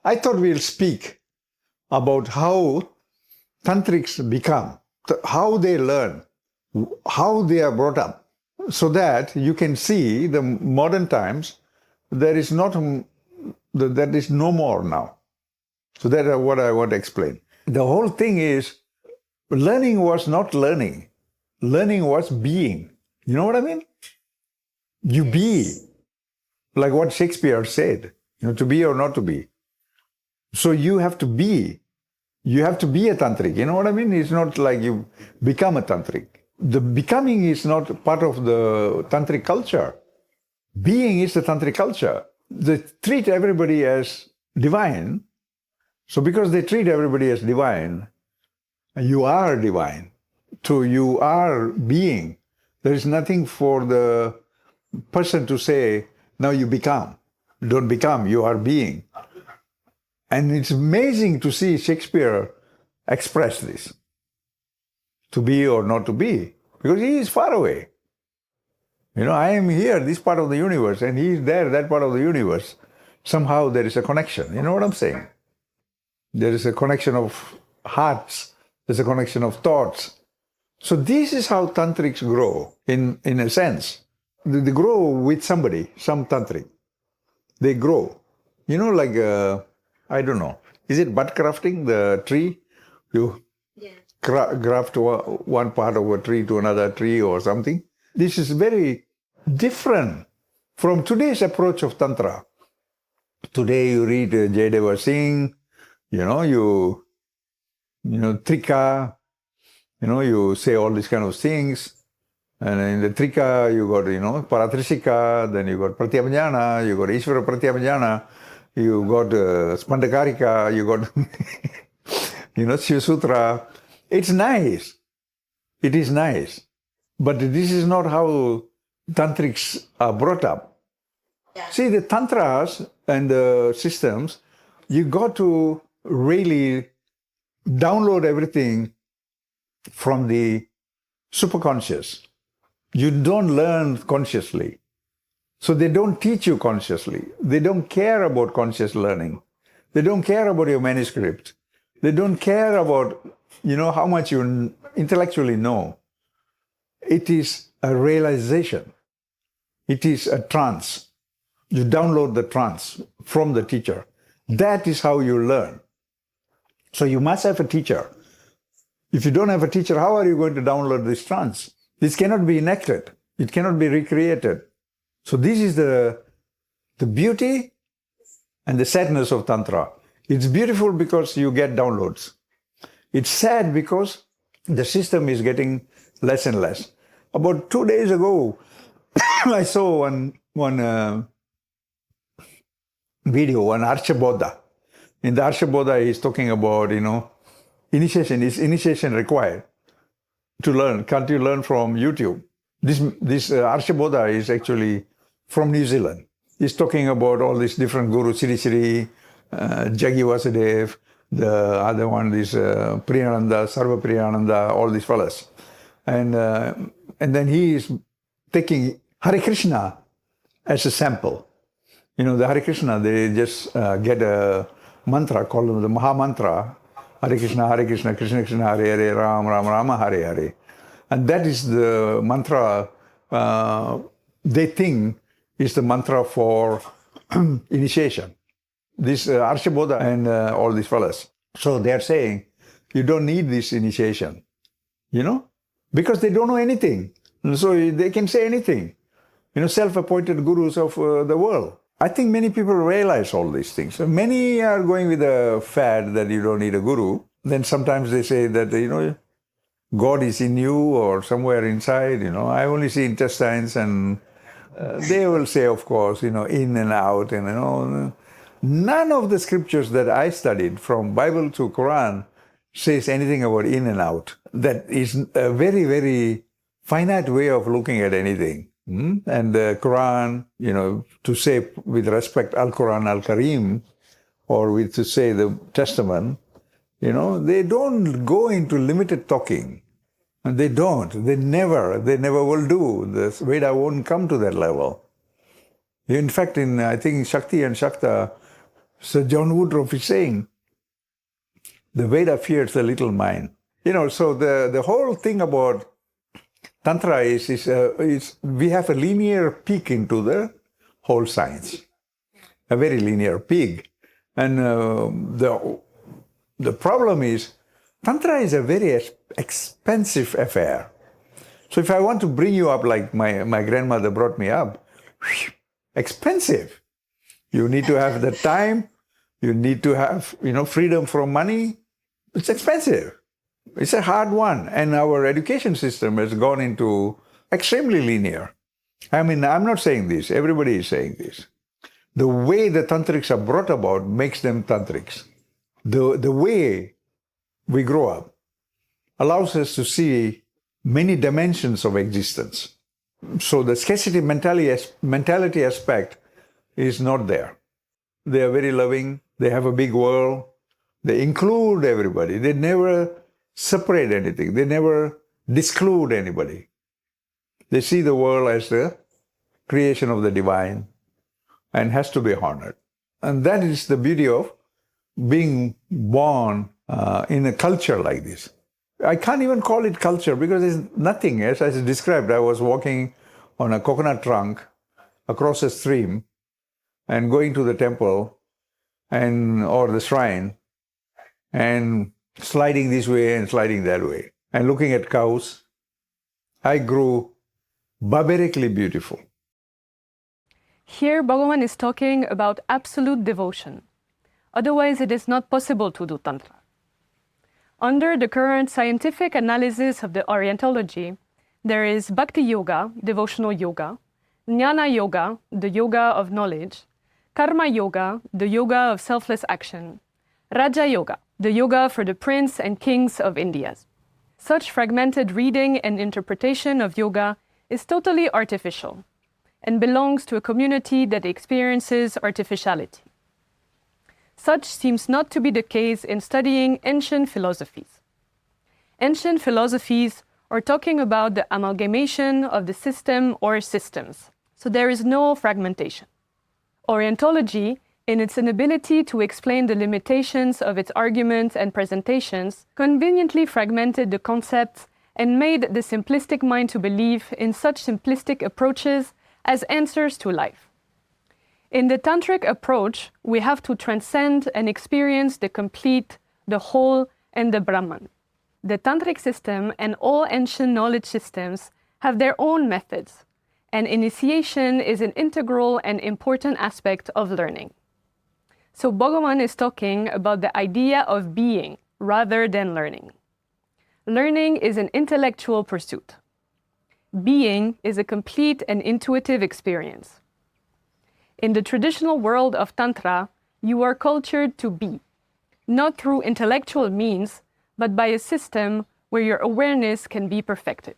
I thought we'll speak about how Tantrics become, how they learn, how they are brought up, so that you can see the modern times, there is no more now. So that's what I want to explain. The whole thing is, learning was not learning. Learning was being. You know what I mean? You be. Like what Shakespeare said, to be or not to be. So you have to be. You have to be a Tantric. You know what I mean? It's not like you become a Tantric. The becoming is not part of the Tantric culture. Being is the Tantric culture. They treat everybody as divine. So because they treat everybody as divine, you are divine. So you are being. There is nothing for the person to say, now you become. Don't become, you are being. And it's amazing to see Shakespeare express this. To be or not to be. Because he is far away. I am here, this part of the universe, and he is there, that part of the universe. Somehow there is a connection. You know what I'm saying? There is a connection of hearts. There's a connection of thoughts. So this is how Tantrics grow, in a sense. They grow with somebody, some Tantric. They grow. Like, I don't know. Is it bud crafting, the tree? You graft one part of a tree to another tree or something. This is very different from today's approach of Tantra. Today you read Jayadeva Singh, you Trika, you say all these kind of things. And in the Trika, you got, Paratrishika, then you got Pratyabhajana, you got Ishvara Pratyabhajana, you got Spandakarika, you got, Shiva Sutra. It's nice. It is nice. But this is not how Tantrics are brought up. Yeah. See, the Tantras and the systems, you got to really download everything from the superconscious. You don't learn consciously. So they don't teach you consciously. They don't care about conscious learning. They don't care about your manuscript. They don't care about, how much you intellectually know. It is a realization. It is a trance. You download the trance from the teacher. That is how you learn. So you must have a teacher. If you don't have a teacher, how are you going to download this trance? This cannot be enacted. It cannot be recreated. So this is the beauty and the sadness of Tantra. It's beautiful because you get downloads. It's sad because the system is getting less and less. About 2 days ago, I saw one video, one Arshabodha. In the Arshabodha, he's talking about, initiation. Is initiation required to learn? Can't you learn from YouTube? This Arshabodha is actually from New Zealand. He's talking about all these different gurus, Sri Sri, Jaggi Vasudev, the other one, this Priyananda, Sarva Priyananda, all these fellas. And then he is taking Hare Krishna as a sample. The Hare Krishna, they just get a mantra called the Maha Mantra, Hare Krishna, Krishna Krishna, Hare Hare, Ram Ram, Rama Hare Hare. And that is the mantra they think is the mantra for initiation. This Arshabodha and all these fellas. So they are saying, you don't need this initiation, because they don't know anything. So they can say anything. Self-appointed gurus of the world. I think many people realize all these things. Many are going with a fad that you don't need a guru. Then sometimes they say that, God is in you or somewhere inside, I only see intestines, and they will say, of course, in and out, and none of the scriptures that I studied from Bible to Quran says anything about in and out. That is a very, very finite way of looking at anything. And the Quran, to say with respect Al-Quran, Al-Karim, or to say the Testament, they don't go into limited talking. And they don't. They never will do. The Veda won't come to that level. In fact, I think Shakti and Shakta So John Woodruff is saying, the Veda fears the little mind. So the whole thing about Tantra is we have a linear peek into the whole science, a very linear peek. And the problem is, Tantra is a very expensive affair. So if I want to bring you up like my grandmother brought me up, expensive. You need to have the time. You need to have, freedom from money. It's expensive. It's a hard one. And our education system has gone into extremely linear. I mean, I'm not saying this. Everybody is saying this. The way the Tantrics are brought about makes them Tantrics. The way we grow up allows us to see many dimensions of existence. So the scarcity mentality aspect is not there. They are very loving. They have a big world. They include everybody. They never separate anything. They never disclude anybody. They see the world as the creation of the divine and has to be honored. And that is the beauty of being born in a culture like this. I can't even call it culture because there's nothing. As I described, I was walking on a coconut trunk across a stream and going to the temple or the shrine and sliding this way and sliding that way and looking at cows. I grew barbarically beautiful. Here, Bhagavan is talking about absolute devotion. Otherwise, it is not possible to do Tantra. Under the current scientific analysis of the Orientology, there is Bhakti Yoga, devotional yoga, Jnana Yoga, the yoga of knowledge, Karma Yoga, the yoga of selfless action, Raja Yoga, the yoga for the prince and kings of India. Such fragmented reading and interpretation of yoga is totally artificial and belongs to a community that experiences artificiality. Such seems not to be the case in studying ancient philosophies. Ancient philosophies are talking about the amalgamation of the system or systems, so there is no fragmentation. Orientology, in its inability to explain the limitations of its arguments and presentations, conveniently fragmented the concepts and made the simplistic mind to believe in such simplistic approaches as answers to life. In the Tantric approach, we have to transcend and experience the complete, the whole, and the Brahman. The Tantric system and all ancient knowledge systems have their own methods, and initiation is an integral and important aspect of learning. So Bhagavan is talking about the idea of being rather than learning. Learning is an intellectual pursuit. Being is a complete and intuitive experience. In the traditional world of Tantra, you are cultured to be, not through intellectual means, but by a system where your awareness can be perfected.